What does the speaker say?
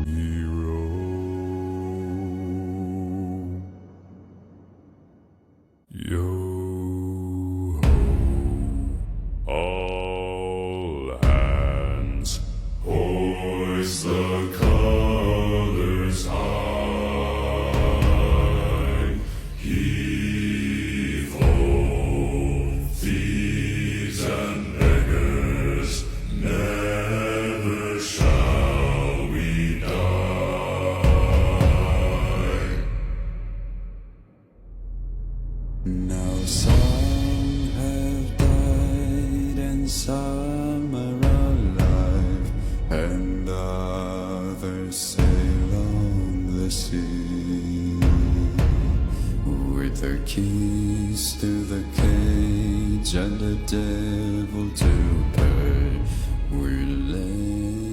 hero. Yo ho, all hands, hoist the colors high. Heave ho, thieves and beggars, never shall we die. Now some have died and some are alive, and others sail on the sea with their keys to the cage and the devil to pay. We lay